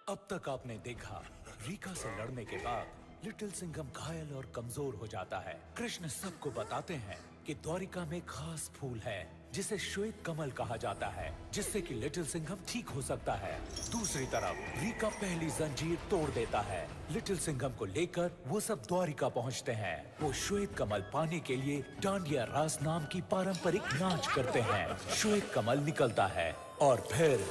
अब तक आपने देखा, रीका से लड़ने के बाद लिटिल सिंघम घायल और कमजोर हो जाता है। कृष्ण सबको बताते हैं कि द्वारिका में खास फूल है जिसे श्वेत कमल कहा जाता है, जिससे कि लिटिल सिंघम ठीक हो सकता है। दूसरी तरफ रीका पहली जंजीर तोड़ देता है। लिटिल सिंघम को लेकर वो सब द्वारिका पहुंचते हैं। वो श्वेत कमल पाने के लिए डांडिया रास नाम की पारंपरिक नाच करते हैं। श्वेत कमल निकलता है और फिर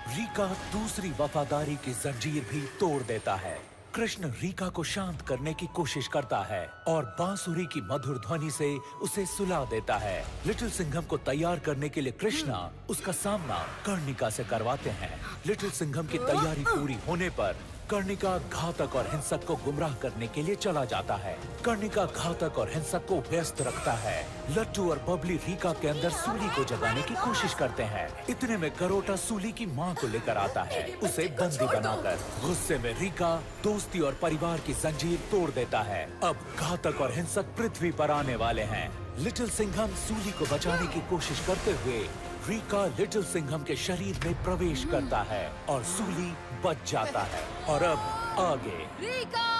रीका दूसरी वफादारी की जंजीर भी तोड़ देता है। कृष्ण रीका को शांत करने की कोशिश करता है और बांसुरी की मधुर ध्वनि से उसे सुला देता है। लिटिल सिंघम को तैयार करने के लिए कृष्णा उसका सामना कर्णिका से करवाते हैं। लिटिल सिंघम की तैयारी पूरी होने पर कर्णिका घातक और हिंसक को गुमराह करने के लिए चला जाता है। कर्णिका घातक और हिंसक को व्यस्त रखता है। लट्टू और बबली रीका के अंदर सूली को जगाने की कोशिश करते हैं। इतने में करोटा सूली की मां को लेकर आता है, उसे बंदी बनाकर। गुस्से में रीका दोस्ती और परिवार की जंजीर तोड़ देता है। अब घातक और हिंसक पृथ्वी पर आने वाले हैं। लिटिल सिंघम सूली को बचाने की कोशिश करते हुए रीका लिटिल सिंघम के शरीर में प्रवेश करता है और सूली बच जाता है। और अब आगे रीका!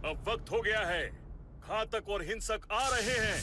अब वक्त हो गया है। घातक और हिंसक आ रहे हैं।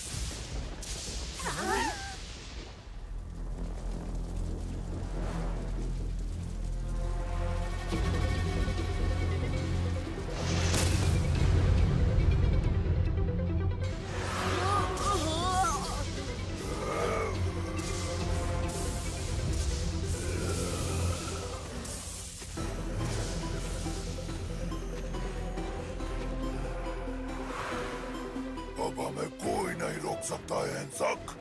अब हमें कोई नहीं रोक सकता है हिंसक।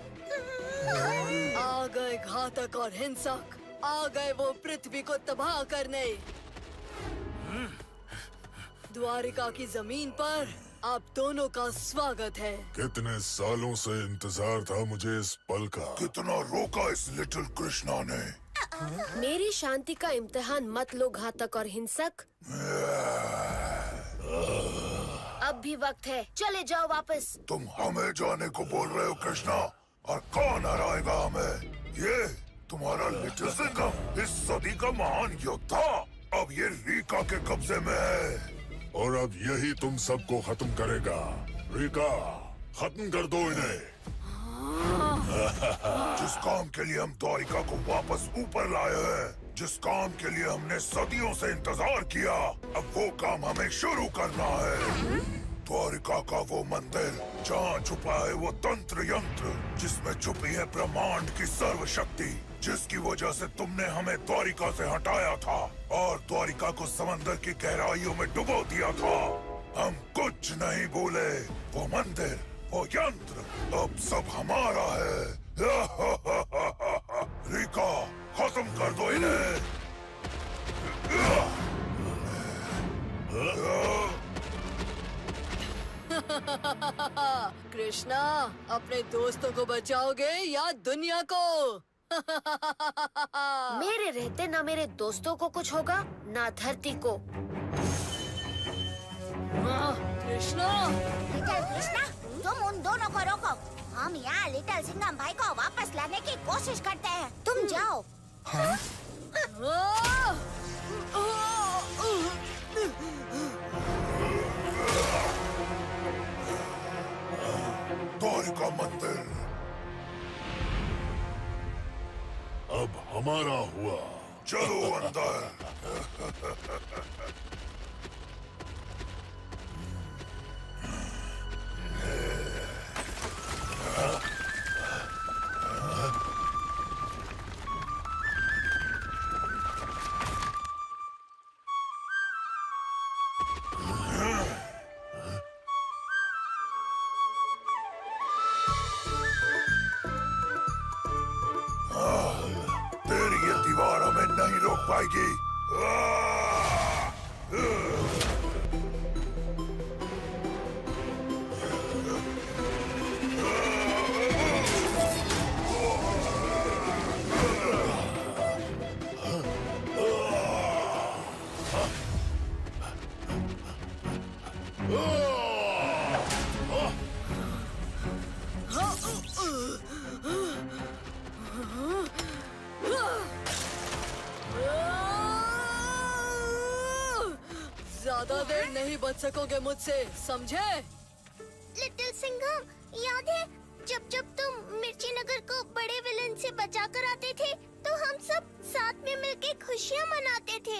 आ गए घातक और हिंसक, आ गए वो पृथ्वी को तबाह करने। द्वारिका की जमीन पर आप दोनों का स्वागत है। कितने सालों से इंतजार था मुझे इस पल का। कितना रोका इस लिटिल कृष्णा ने। मेरी शांति का इम्तिहान मत लो घातक और हिंसक। अब भी वक्त है, चले जाओ वापस। तुम हमें जाने को बोल रहे हो कृष्णा, और कौन हराएगा हमें? ये तुम्हारा लिटिल सिंघम, इस सदी का महान योद्धा, अब ये रीका के कब्जे में है और अब यही तुम सबको खत्म करेगा। रीका, खत्म कर दो इन्हें। जिस काम के लिए हम द्वारिका को वापस ऊपर लाए हैं, जिस काम के लिए हमने सदियों से इंतजार किया, अब वो काम हमें शुरू करना है। द्वारिका का वो मंदिर जहाँ छुपा है वो तंत्र यंत्र, जिसमें छुपी है ब्रह्मांड की सर्व शक्ति, जिसकी वजह से तुमने हमें द्वारिका से हटाया था और द्वारिका को समंदर की गहराइयों में डुबो दिया था। हम कुछ नहीं भूले। वो मंदिर, वो यंत्र, अब सब हमारा है। रीका, खत्म कर दो इन्हें। कृष्णा, अपने दोस्तों को बचाओगे या दुनिया को? मेरे रहते ना मेरे दोस्तों को कुछ होगा, ना धरती को। कृष्णा! लिटिल कृष्णा, तुम उन दोनों को रोको। हम यहाँ लिटिल सिंघम भाई को वापस लाने की कोशिश करते हैं। तुम जाओ। द्वारिका मंदिर अब हमारा हुआ। चलो अंदर। पाएगी। ज्यादा देर नहीं बच सकोगे मुझसे, समझे? लिटिल सिंघम, याद है जब जब तुम मिर्ची नगर को बड़े विलन से बचा कर आते थे तो हम सब साथ में मिलके खुशियाँ मनाते थे।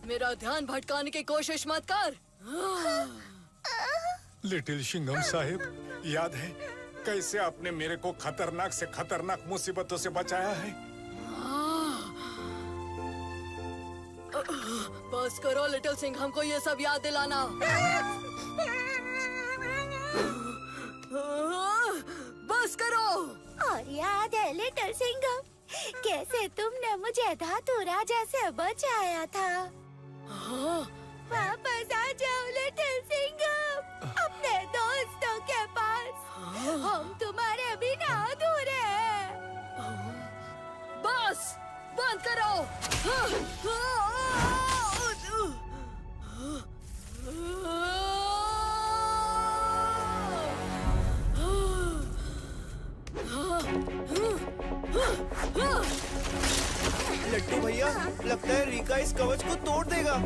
मेरा ध्यान भटकाने की कोशिश मत कर। लिटिल सिंघम साहिब, याद है कैसे आपने मेरे को खतरनाक से खतरनाक मुसीबतों से बचाया है? बस करो लिटिल सिंह, हमको ये सब याद दिलाना। बस करो। और याद है लिटिल सिंघम, कैसे तुमने मुझे धातु राजा से बचाया था। वापस आ जाओ लिटिल सिंघम, अपने दोस्तों के पास। हम तुम्हारे बिना अधूरे हैं। बस बंद करो। लट्टू भैया, लगता है रीका इस कवच को तोड़ देगा।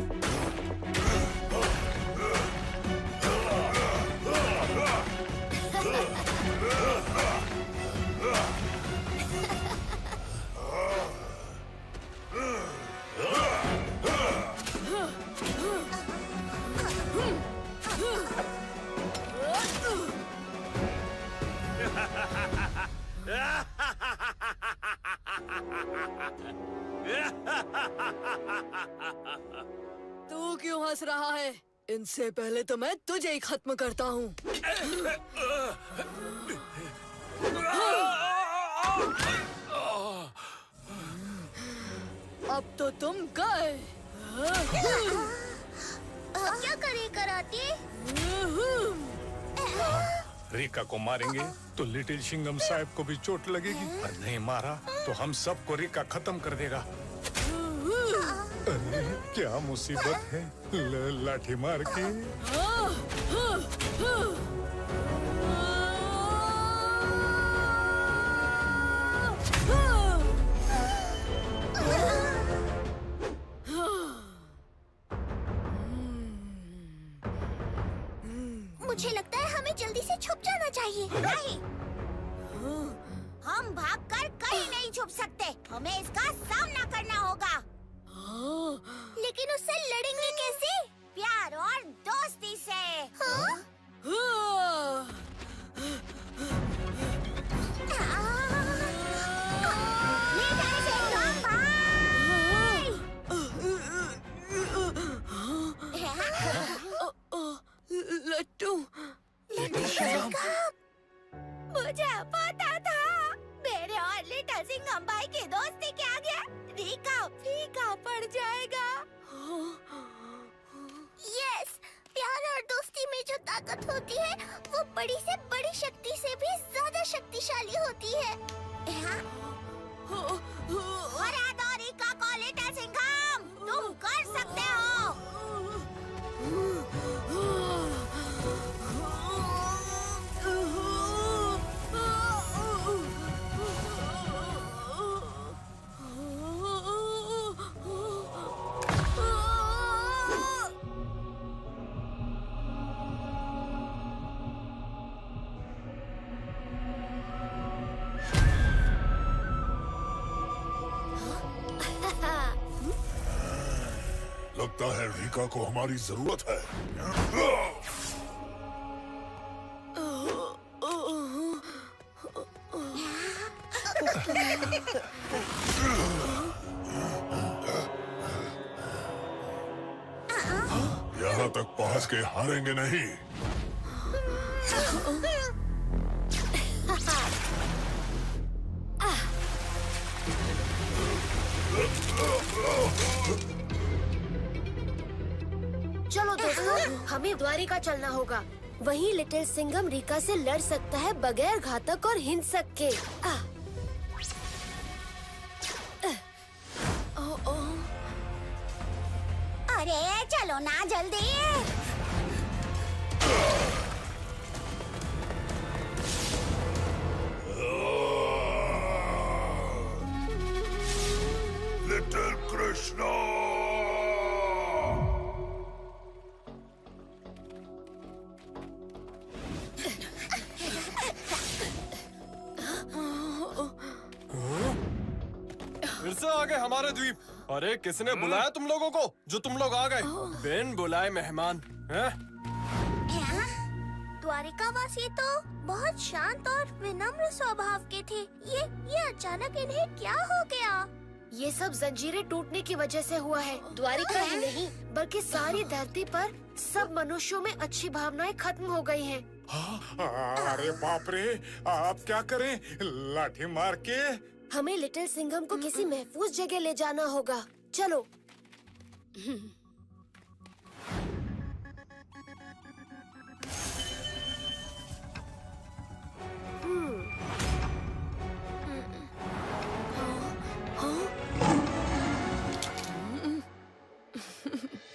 तू क्यों हंस रहा है? इनसे पहले तो मैं तुझे ही खत्म करता हूँ। अब तो तुम गए। अब क्या करे कराती? रीका को मारेंगे तो लिटिल सिंघम साहब को भी चोट लगेगी, और नहीं मारा तो हम सबको रीका खत्म कर देगा। अरे क्या मुसीबत है, लाठी मार के। मुझे लगता है हमें जल्दी से छुप जाना चाहिए। नहीं, हम भागकर कहीं नहीं छुप सकते। हमें इसका सामना करना होगा। लेकिन उससे लड़ेंगे कैसे? प्यार और दोस्ती से। लिटिल सिंघम भाई! लट्टू, लिटिल सिंघम, मुझे पता था मेरे और लिटिल सिंघम भाई की दोस्ती के आगे रीका फीका पड़ जाएगा। यस, प्यार और दोस्ती में जो ताकत होती है वो बड़ी से बड़ी शक्ति से भी ज्यादा शक्तिशाली होती है। हरा दो रीका को लिटिल सिंघम, तुम कर सकते हो। लगता है रीका को हमारी जरूरत है। यहाँ तक पहुँच के हारेंगे नहीं। चलो दोस्तों, हमें द्वारिका चलना होगा। वहीं लिटिल सिंघम रीका से लड़ सकता है बगैर घातक और हिंसक के। अरे चलो ना जल्दी। लिटिल कृष्णा। फिर से आ गए हमारे द्वीप। अरे किसने बुलाया तुम लोगों को जो तुम लोग आ गए? बिन बुलाए मेहमान हैं? द्वारिकावासी तो बहुत शांत और विनम्र स्वभाव के थे। ये अचानक इन्हें क्या हो गया? ये सब जंजीरें टूटने की वजह से हुआ है। द्वारिका ही नहीं बल्कि सारी धरती पर सब मनुष्यों में अच्छी भावनाएं खत्म हो गई हैं। अरे बाप रे, आप क्या करें? लाठी मार के? हमें लिटिल सिंघम को किसी महफूज जगह ले जाना होगा। चलो।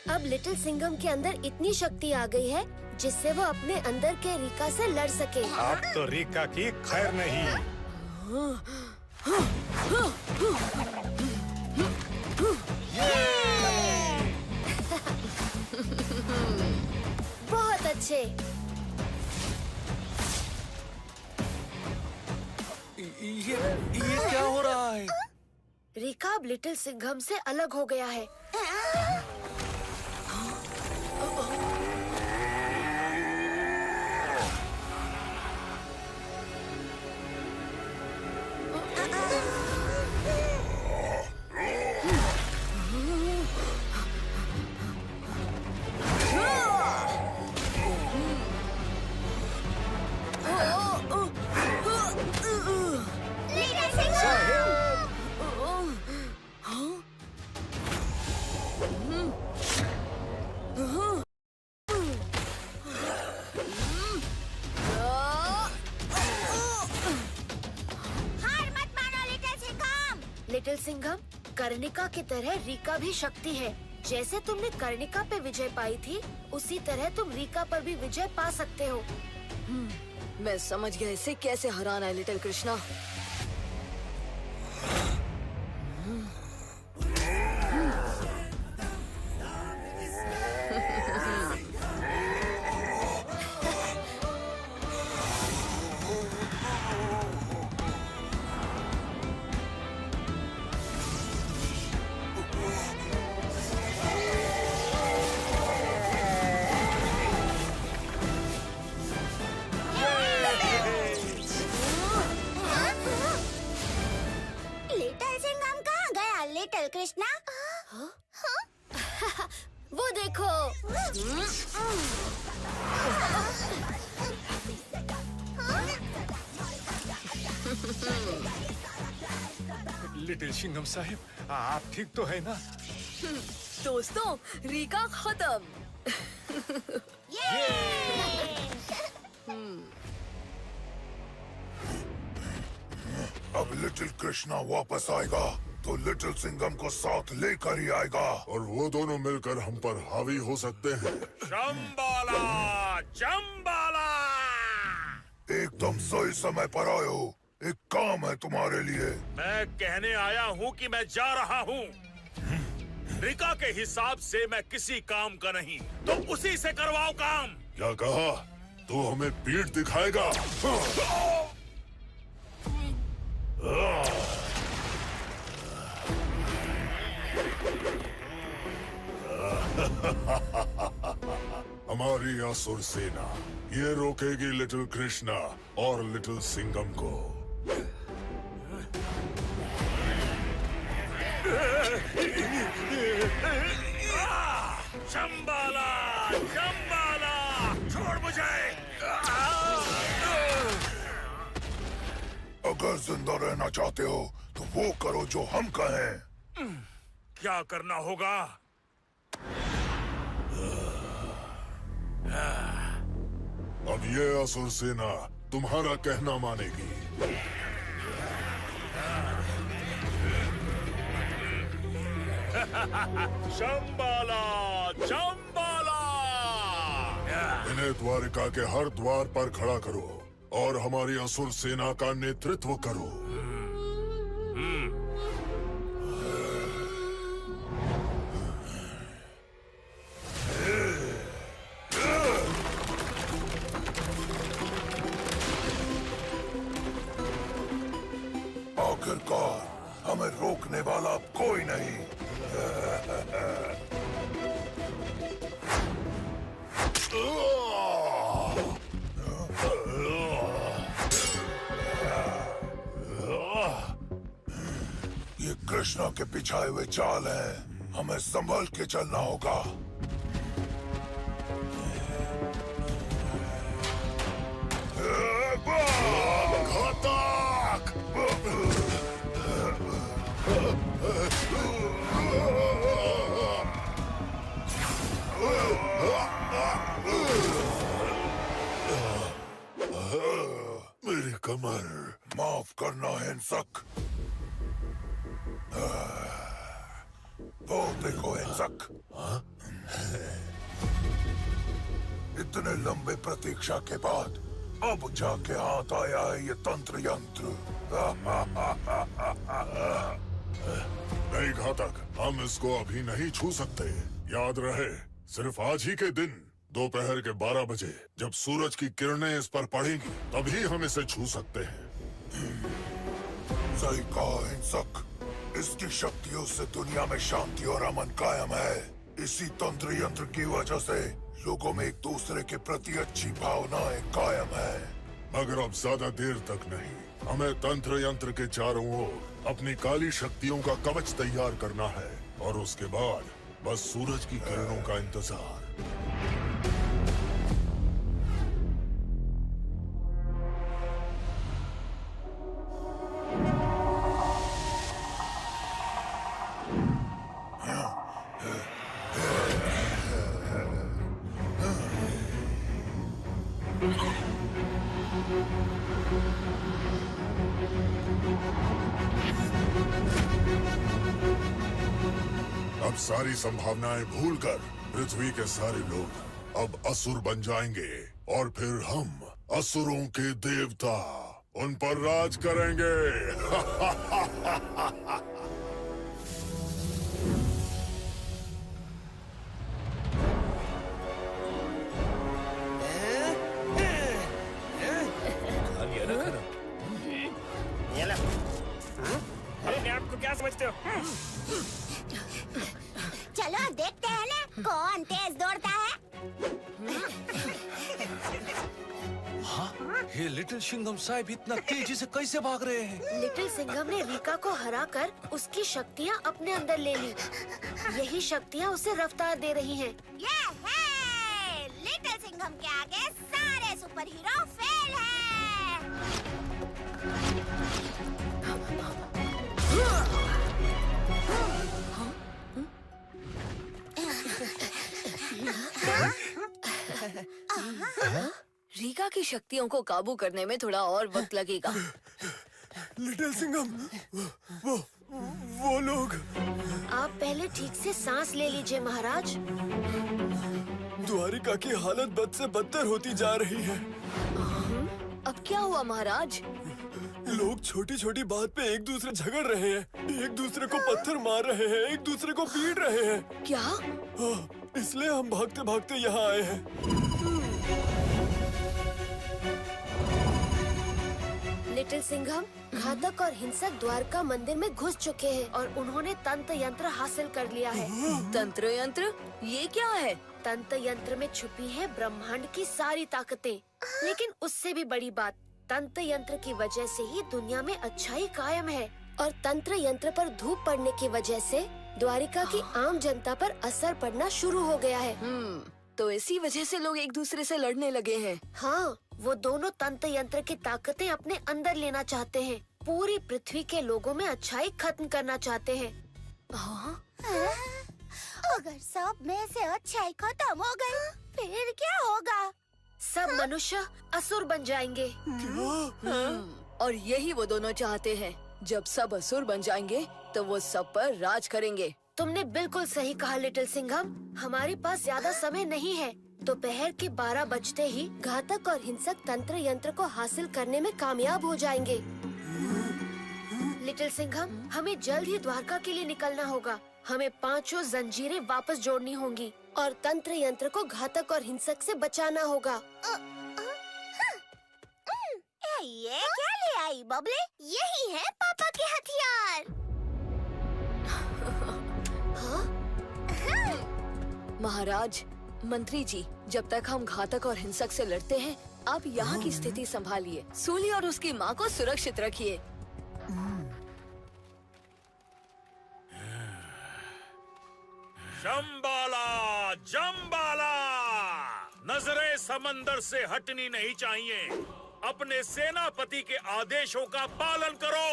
अब लिटिल सिंघम के अंदर इतनी शक्ति आ गई है जिससे वो अपने अंदर के रीका से लड़ सके। अब तो रीका की खैर नहीं। बहुत अच्छे। ये क्या हो रहा है? रीका अब लिटिल सिंघम से अलग हो गया है। लिटिल सिंघम, कर्णिका की तरह रीका भी शक्ति है। जैसे तुमने कर्णिका पे विजय पाई थी, उसी तरह तुम रीका पर भी विजय पा सकते हो। मैं समझ गया इसे कैसे हराना है लिटिल कृष्णा। लिटिल कृष्णा, वो देखो। लिटिल सिंघम साहिब, आप ठीक तो है ना? दोस्तों, रीका खत्म। अब लिटिल कृष्णा वापस आएगा तो लिटिल सिंघम को साथ लेकर ही आएगा और वो दोनों मिलकर हम पर हावी हो सकते हैं। चंबाला, चंबाला। एकदम सही समय पर आए हो। एक काम है तुम्हारे लिए। मैं कहने आया हूँ कि मैं जा रहा हूँ। रीका के हिसाब से मैं किसी काम का नहीं, तो उसी से करवाओ काम। क्या कहा? तू हमें पीठ दिखाएगा? हमारी असुर सेना ये रोकेगी लिटिल कृष्णा और लिटिल सिंघम को। चंबाला, चंबाला, छोड़ मुझे। अगर जिंदा रहना चाहते हो तो वो करो जो हम कहें। क्या करना होगा? अब ये असुर सेना तुम्हारा कहना मानेगी। शंबाला, शंबाला! इन्हें द्वारिका के हर द्वार पर खड़ा करो और हमारी असुर सेना का नेतृत्व करो। आखिरकार हमें रोकने वाला अब कोई नहीं। ये कृष्णा के बिछाए हुए चाल है, हमें संभल के चलना होगा। घातक! मेरी कमर, माफ करना हिंसक। वो देखो हिंसक, इतने लंबे प्रतीक्षा के बाद अब जाके हाथ आया है ये तंत्र यंत्र। नहीं घातक, हम इसको अभी नहीं छू सकते। याद रहे, सिर्फ आज ही के दिन दोपहर के 12 बजे जब सूरज की किरणें इस पर पड़ेंगी तभी हम इसे छू सकते हैं। सही कहा हिंसक, इसकी शक्तियों से दुनिया में शांति और अमन कायम है। इसी तंत्र यंत्र की वजह से लोगों में एक दूसरे के प्रति अच्छी भावनाएं कायम है। मगर अब ज्यादा देर तक नहीं, हमें तंत्र यंत्र के चारों ओर अपनी काली शक्तियों का कवच तैयार करना है और उसके बाद बस सूरज की किरणों का इंतजार। अब सारी संभावनाएं भूलकर पृथ्वी के सारे लोग अब असुर बन जाएंगे और फिर हम असुरों के देवता उन पर राज करेंगे। अपने आप को क्या समझते हो? चलो देखते हैं ना कौन तेज दौड़ता है। ये लिटिल सिंघम साहब इतना तेजी से कैसे भाग रहे हैं? लिटिल सिंघम ने रीका को हराकर उसकी शक्तियाँ अपने अंदर ले ली। यही शक्तियाँ उसे रफ्तार दे रही हैं। ये है लिटिल सिंघम के आगे सारे सुपर हीरो फेल हैं। रीका की शक्तियों को काबू करने में थोड़ा और वक्त लगेगा। लिटिल सिंघम, वो लोग। आप पहले ठीक से सांस ले लीजिए महाराज। द्वारिका की हालत बद से बदतर होती जा रही है। अब क्या हुआ महाराज? लोग छोटी छोटी बात पे एक दूसरे झगड़ रहे हैं, एक दूसरे को पत्थर मार रहे हैं, एक दूसरे को पीट रहे हैं। क्या? हाँ, इसलिए हम भागते भागते यहाँ आए हैं। लिटिल सिंघम, घातक और हिंसक द्वारका मंदिर में घुस चुके हैं और उन्होंने तंत्र यंत्र हासिल कर लिया है। तंत्र यंत्र? ये क्या है? तंत्र यंत्र में छुपी है ब्रह्मांड की सारी ताकतें। लेकिन उससे भी बड़ी बात, तंत्र यंत्र की वजह से ही दुनिया में अच्छाई कायम है और तंत्र यंत्र पर धूप पड़ने की वजह से द्वारिका की आम जनता पर असर पड़ना शुरू हो गया है। तो इसी वजह से लोग एक दूसरे से लड़ने लगे हैं। हाँ, वो दोनों तंत्र यंत्र की ताकतें अपने अंदर लेना चाहते हैं। पूरी पृथ्वी के लोगों में अच्छाई खत्म करना चाहते हैं अगर सब में से अच्छाई खत्म हो गई, फिर क्या होगा? सब मनुष्य असुर बन जाएंगे। और यही वो दोनों चाहते हैं। जब सब असुर बन जाएंगे तो वो सब पर राज करेंगे। तुमने बिल्कुल सही कहा लिटिल सिंघम। हमारे पास ज्यादा समय नहीं है। दोपहर के 12 बजते ही घातक और हिंसक तंत्र यंत्र को हासिल करने में कामयाब हो जाएंगे। लिटिल सिंघम, हमें जल्द ही द्वारका के लिए निकलना होगा। हमें 5 जंजीरें वापस जोड़नी होंगी और तंत्र यंत्र को घातक और हिंसक से बचाना होगा। ये क्या ले आई बबले? यही है पापा के हथियार। महाराज, मंत्री जी, जब तक हम घातक और हिंसक से लड़ते हैं, आप यहाँ की स्थिति संभालिए। सूली और उसकी माँ को सुरक्षित रखिए। जम्बाला, जम्बाला, नजरें समंदर से हटनी नहीं चाहिए। अपने सेनापति के आदेशों का पालन करो।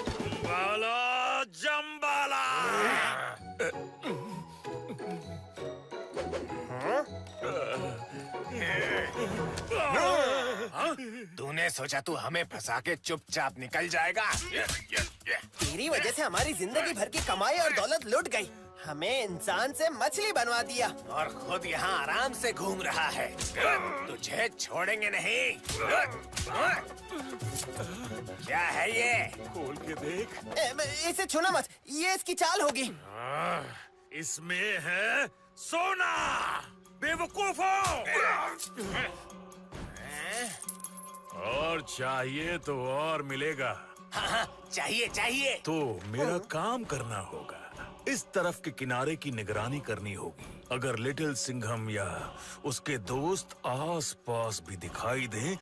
जम्बाला, जम्बाला। तूने सोचा तू हमें फंसा के चुपचाप निकल जाएगा? तेरी वजह से हमारी जिंदगी भर की कमाई और दौलत लुट गई। हमें इंसान से मछली बनवा दिया और खुद यहाँ आराम से घूम रहा है। तुझे छोड़ेंगे नहीं। क्या है ये? खोल के देख। इसे छूना मत, ये इसकी चाल होगी। इसमें है सोना। बेवकूफों। और चाहिए तो और मिलेगा। हाँ, चाहिए चाहिए। तो मेरा काम करना होगा। इस तरफ के किनारे की निगरानी करनी होगी। अगर लिटिल सिंघम या उसके दोस्त आस-पास भी दिखाई दें,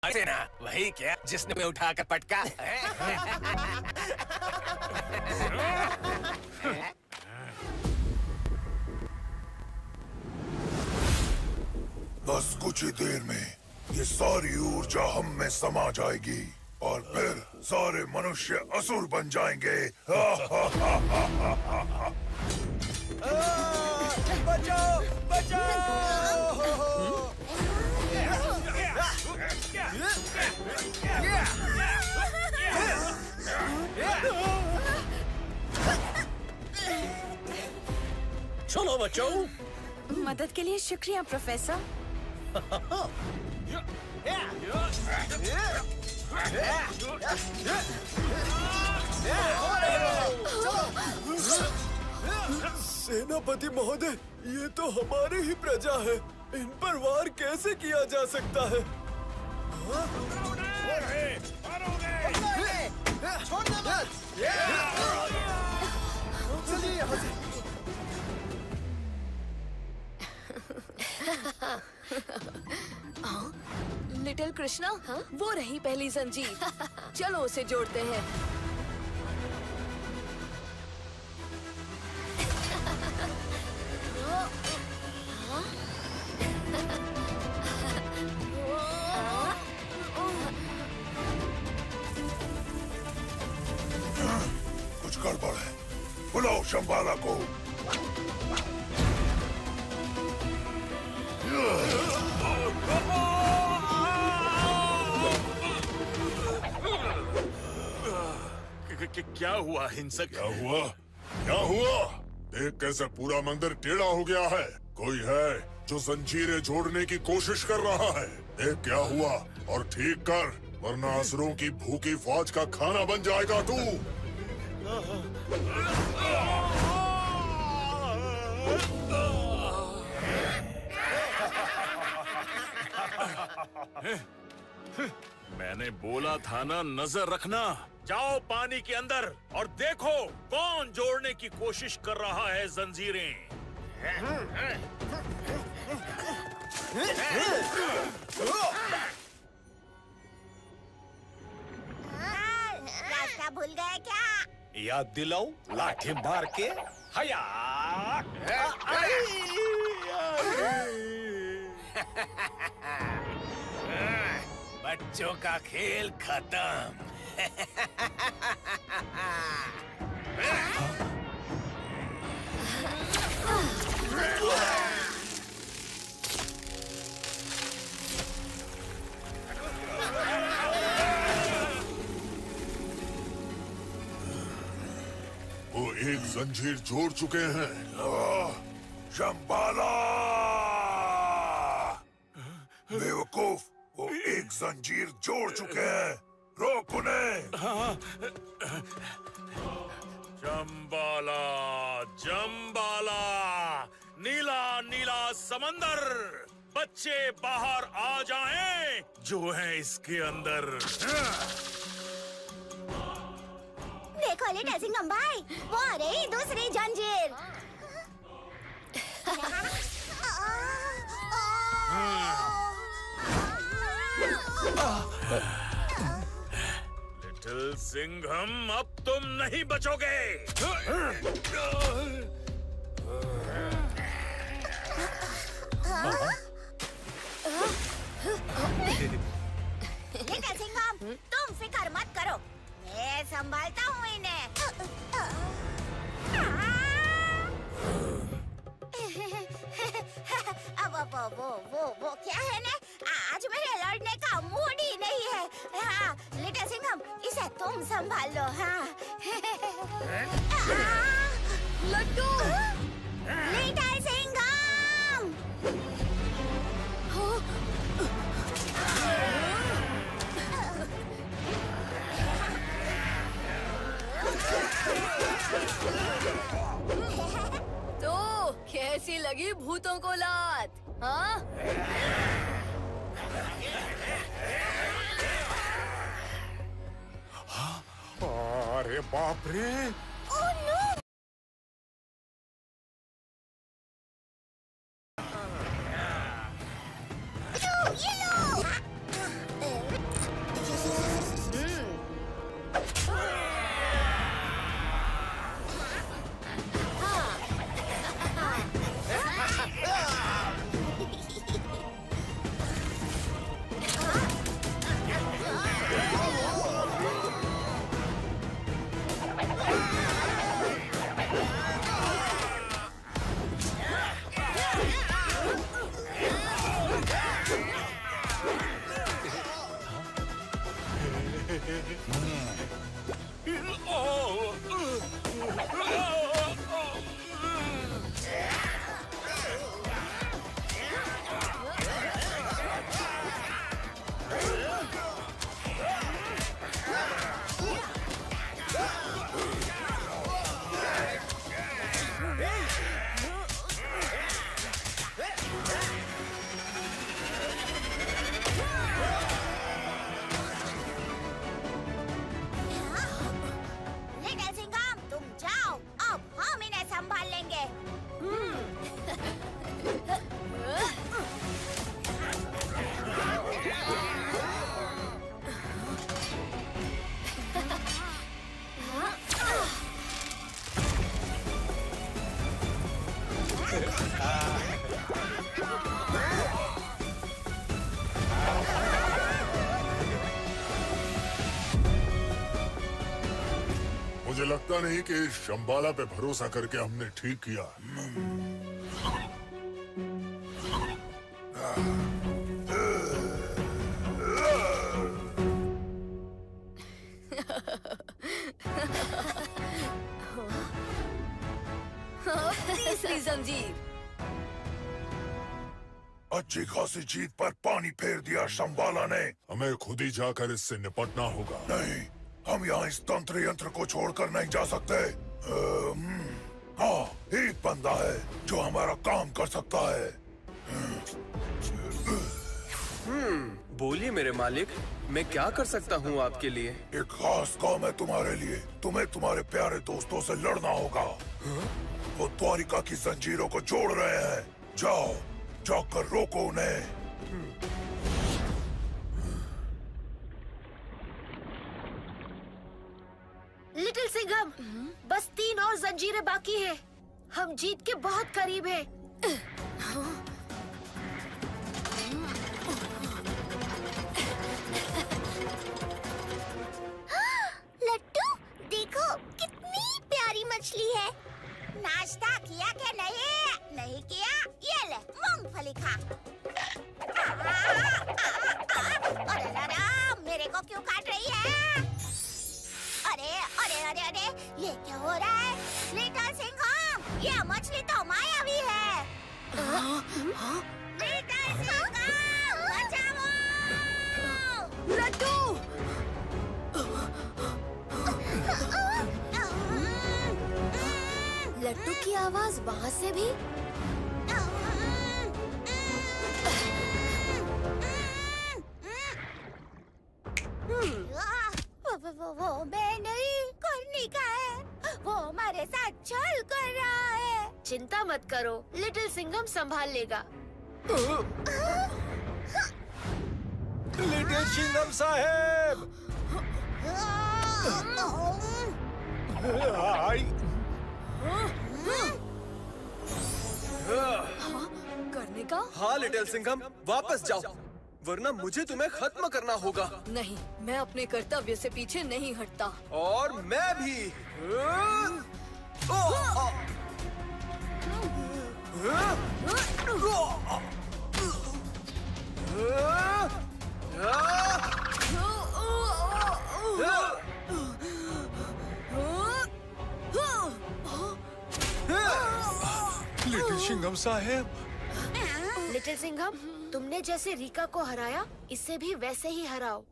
ऐसे ना, वही क्या जिसने मैं उठाकर पटका। बस कुछ ही देर में ये सारी ऊर्जा हम में समा जाएगी और फिर सारे मनुष्य असुर बन जाएंगे। बचाओ, बचाओ! चलो बच्चों। मदद के लिए शुक्रिया प्रोफेसर। सेनापति महोदय, ये तो हमारी ही प्रजा है। इन पर वार कैसे किया जा सकता है? छोड़ना मत! चलिए यहाँ से। लिटिल कृष्णा, वो रही पहली जंजीर। चलो उसे जोड़ते हैं। कुछ गड़बड़ है। बुलाओ शंबाला को। क्या हुआ हिंसक? क्या हुआ? क्या हुआ? देख कैसे पूरा मंदिर टेढ़ा हो गया है। कोई है जो जंजीरें जोड़ने की कोशिश कर रहा है। देख क्या हुआ और ठीक कर, वरना असुरों की भूखी फौज का खाना बन जाएगा तू। मैंने बोला था ना, नजर रखना। जाओ पानी के अंदर और देखो कौन जोड़ने की कोशिश कर रहा है जंजीरें। रास्ता भूल गए क्या? याद दिलाओ, लाठी मार के। हया! बच्चों का खेल खत्म। वो एक जंजीर जोड़ चुके हैं। शंबाला! बेवकूफ, वो एक जंजीर जोड़ चुके हैं। रोक उन्हें। जम्बाला, जम्बाला, नीला नीला समंदर, बच्चे बाहर आ जाएं, जो है इसके अंदर। देखो लिटिल सिंघम भाई, वो आ रही दूसरी जंजीर। लिटिल सिंघम, अब तुम नहीं बचोगे। लिटिल सिंघम, तुम फिक्र मत करो, मैं संभालता हूँ इन्हें। अब वो क्या है ना, आज मेरे लड़ने का मूड ही नहीं है। हाँ, लिटिल सिंघम, इसे तुम संभाल लो। हाँ। लड्डू! लिटिल सिंघम! तो कैसी लगी भूतों को लात? हाँ? अरे बाप रे! Oh no! ये लो! मुझे लगता नहीं कि इस शंबाला पे भरोसा करके हमने ठीक किया। तीसरी जंजीर। अच्छी खासी जीत पर पानी फेर दिया शंबाला ने। हमें खुद ही जाकर इससे निपटना होगा। नहीं, हम यहाँ इस तंत्र यंत्र को छोड़कर नहीं जा सकते। हाँ, एक बंदा है जो हमारा काम कर सकता है। बोलिए मेरे मालिक, मैं क्या कर सकता हूँ आपके लिए? एक खास काम है तुम्हारे लिए। तुम्हें तुम्हारे प्यारे दोस्तों से लड़ना होगा। वो द्वारिका की जंजीरों को जोड़ रहे हैं। जाओ, जाकर रोको उन्हें। लिटिल सिंघम, बस 3 और जंजीरें बाकी हैं। हम जीत के बहुत करीब हैं। लिखा। अरे लाला, मेरे को क्यों काट रही है? अरे अरे अरे अरे, ये क्या हो रहा है? लिटिल सिंघम, ये मछली तो मायावी है। लिटिल सिंघम, बचाओ! लड्डू! लट्टू की आवाज वहाँ से भी? वो मैं नहीं, करनी का है। वो हमारे साथ छल कर रहा है। चिंता मत करो, लिटिल सिंघम संभाल लेगा। लिटिल सिंघम साहब! आई! करने का? हाँ लिटिल सिंघम, वापस जाओ, वरना मुझे तुम्हें खत्म करना होगा। नहीं, मैं अपने कर्तव्य से पीछे नहीं हटता। और मैं भी। लिटिल सिंघम साहब, लिटिल सिंघम, तुमने जैसे रीका को हराया, इसे भी वैसे ही हराओ।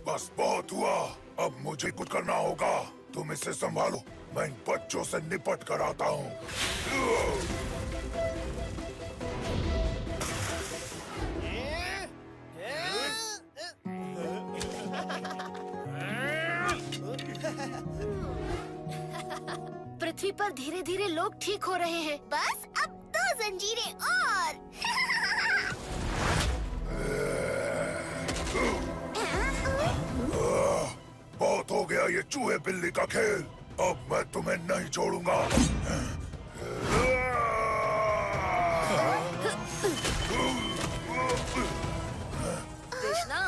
बस बहुत हुआ, अब मुझे कुछ करना होगा। तुम इसे संभालो, मैं इन बच्चों से निपट कर आता हूँ। पृथ्वी पर धीरे धीरे लोग ठीक हो रहे हैं। बस अब 2 जंजीरें और। बहुत हो गया ये चूहे बिल्ली का खेल, अब मैं तुम्हें नहीं छोड़ूंगा। कृष्णा,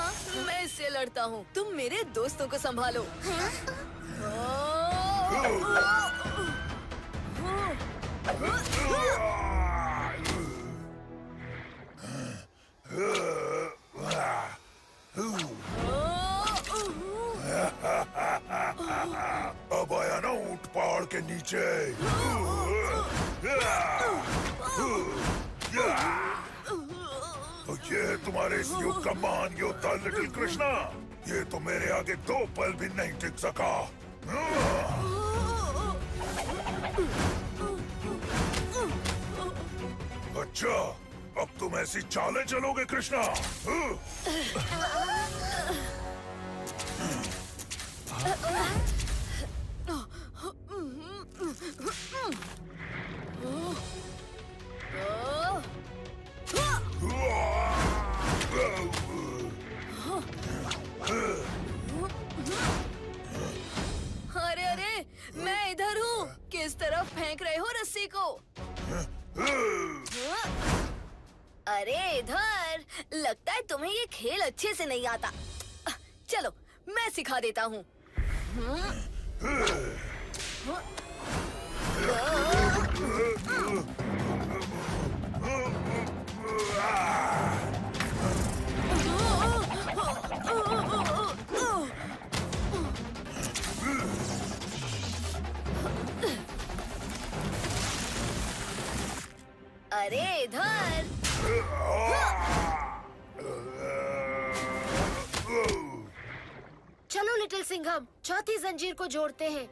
मैं इससे लड़ता हूँ, तुम मेरे दोस्तों को संभालो। अब आया ना ऊंट पहाड़ के नीचे। तो ये है तुम्हारे इस युग का महान योद्धा लिटिल कृष्णा। ये तो मेरे आगे 2 पल भी नहीं टिक सका। अच्छा, अब तुम ऐसी चालें चलोगे कृष्णा? अरे अरे, मैं इधर हूँ। किस तरफ फेंक रहे हो रस्सी को? अरे इधर। लगता है तुम्हें ये खेल अच्छे से नहीं आता। चलो, मैं सिखा देता हूँ। अरे इधर। चलो लिटिल सिंघम, चौथी जंजीर को जोड़ते हैं।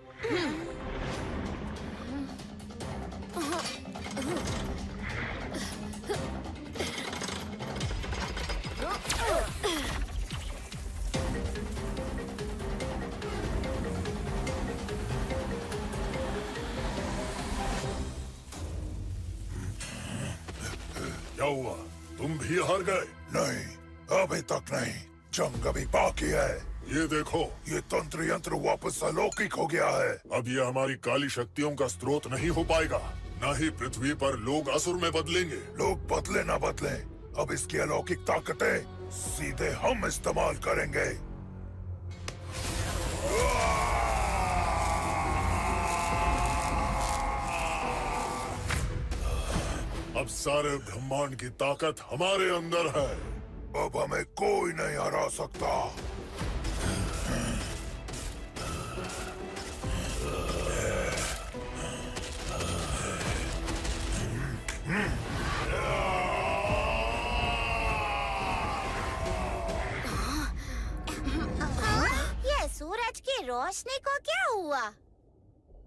क्या हुआ? तुम भी हार गए? नहीं, अभी तक नहीं। जंग अभी बाकी है। ये देखो, ये तंत्र यंत्र वापस अलौकिक हो गया है। अब ये हमारी काली शक्तियों का स्रोत नहीं हो पाएगा। न ही पृथ्वी पर लोग असुर में बदलेंगे। लोग बदले ना बदले, अब इसकी अलौकिक ताकतें सीधे हम इस्तेमाल करेंगे। अब सारे ब्रह्मांड की ताकत हमारे अंदर है। अब हमें कोई नहीं हरा सकता। ये सूरज की रोशनी को क्या हुआ?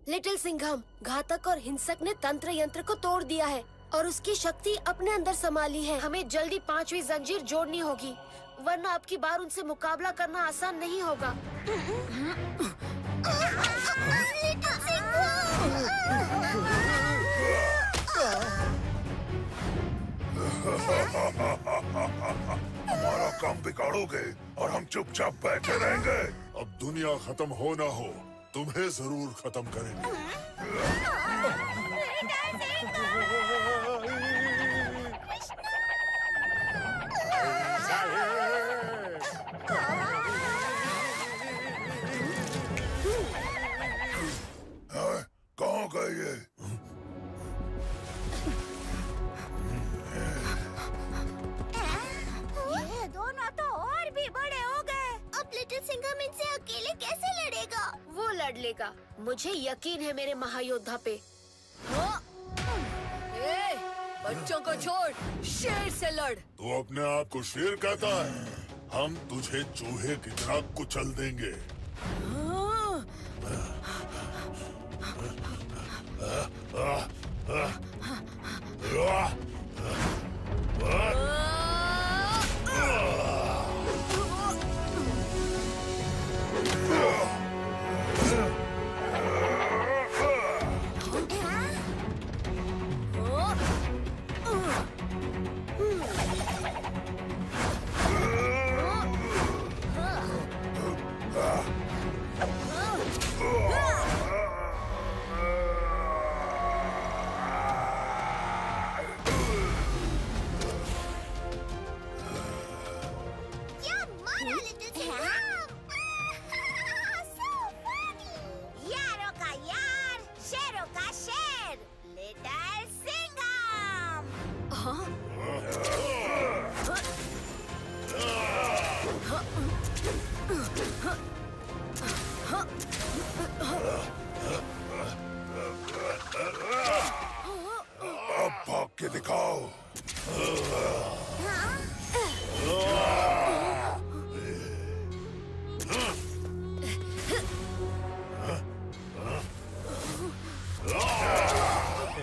लिटिल सिंघम, घातक और हिंसक ने तंत्र यंत्र को तोड़ दिया है और उसकी शक्ति अपने अंदर संभाली है। हमें जल्दी 5वीं जंजीर जोड़नी होगी, वरना अब की बार उनसे मुकाबला करना आसान नहीं होगा। लिटिल सिंघम! हमारा काम बिगाड़ोगे और हम चुपचाप बैठे रहेंगे। अब दुनिया खत्म हो ना हो, तुम्हें जरूर खत्म करेंगे। कहाँ गए ये? ये दोनों तो और भी बड़े हो गए। अब लिटिल सिंघम इनसे अकेले कैसे लड़ेगा? वो लड़ लेगा, मुझे यकीन है मेरे महायोद्धा पे। ए, बच्चों को छोड़, शेर से लड़। तू अपने आप को शेर कहता है? हम तुझे चूहे की तरह कुचल देंगे। अब भाग के दिखाओ।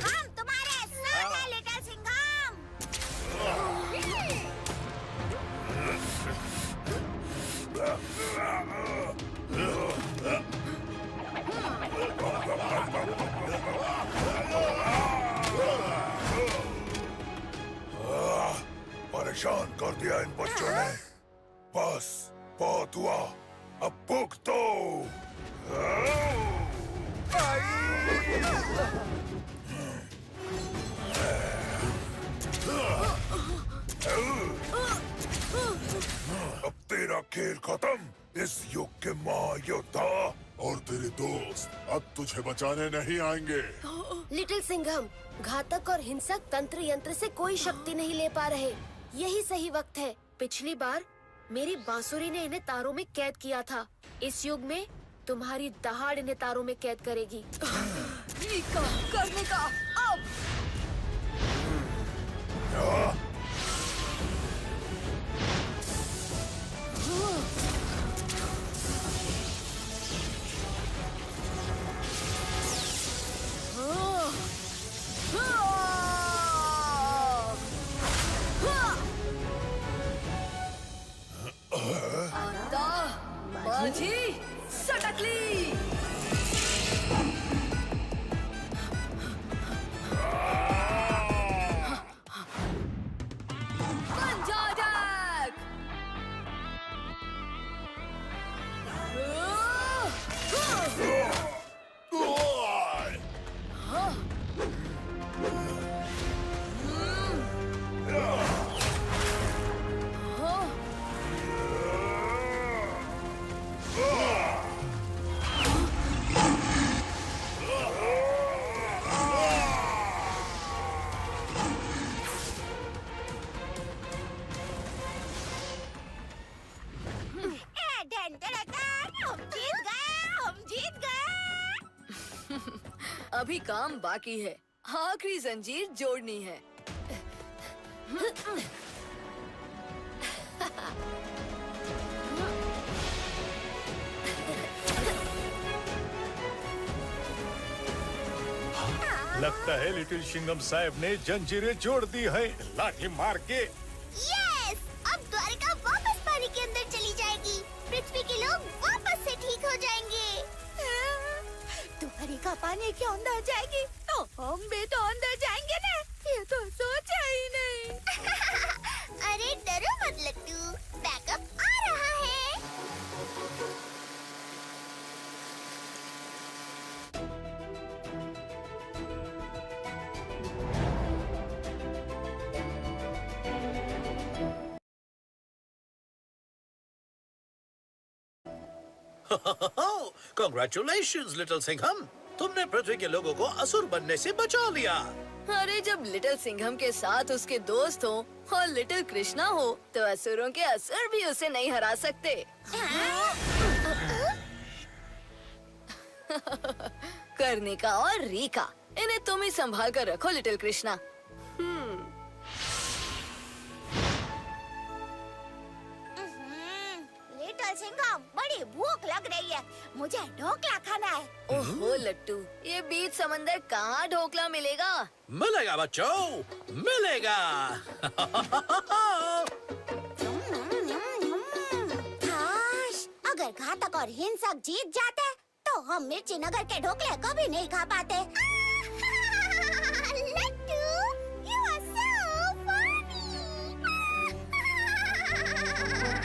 हम तुम्हारे साथ हैं, लिटिल सिंघम। परेशान कर दिया इन बच्चों ने। बस बहुत हुआ, अब भुगतो। अब तेरा खेल खत्म। इस युग के महायोद्धा और तेरे दोस्त अब तुझे बचाने नहीं आएंगे। लिटिल सिंघम, घातक और हिंसक तंत्र यंत्र से कोई शक्ति नहीं ले पा रहे। यही सही वक्त है। पिछली बार मेरी बांसुरी ने इन्हें तारों में कैद किया था। इस युग में तुम्हारी दहाड़ इन्हें तारों में कैद करेगी। रीका, करने का अब। आता माझी सटकली। अभी काम बाकी है, आखिरी जंजीर जोड़नी है। लगता है लिटिल सिंघम साहब ने जंजीरें जोड़ दी है। लाठी मार के। यस, अब द्वारिका वापस पानी के अंदर चली जाएगी। पृथ्वी के लोग वापस से ठीक हो जाएंगे। द्वारिका पानी के अंदर जाएगी तो हम भी तो अंदर जाएंगे ना। ये तो सोचा ही नहीं। अरे डरो मत लट्टू, बैकअप आ रहा है। Congratulations, लिटिल सिंघम, तुमने पृथ्वी के लोगों को असुर बनने से बचा लिया। अरे जब लिटिल सिंघम के साथ उसके दोस्त हो और लिटिल कृष्णा हो तो असुरों के असुर भी उसे नहीं हरा सकते। कर्णिका और रीका, इन्हें तुम ही संभाल कर रखो लिटिल कृष्णा। लिटिल सिंघम, बड़ी भूख लग रही है, मुझे ढोकला खाना है। ओहो लट्टू, ये बीच समंदर कहाँ ढोकला मिलेगा? मिलेगा बच्चों, मिलेगा। काश अगर घातक और हिंसक जीत जाते तो हम मिर्ची नगर के ढोकले कभी नहीं खा पाते।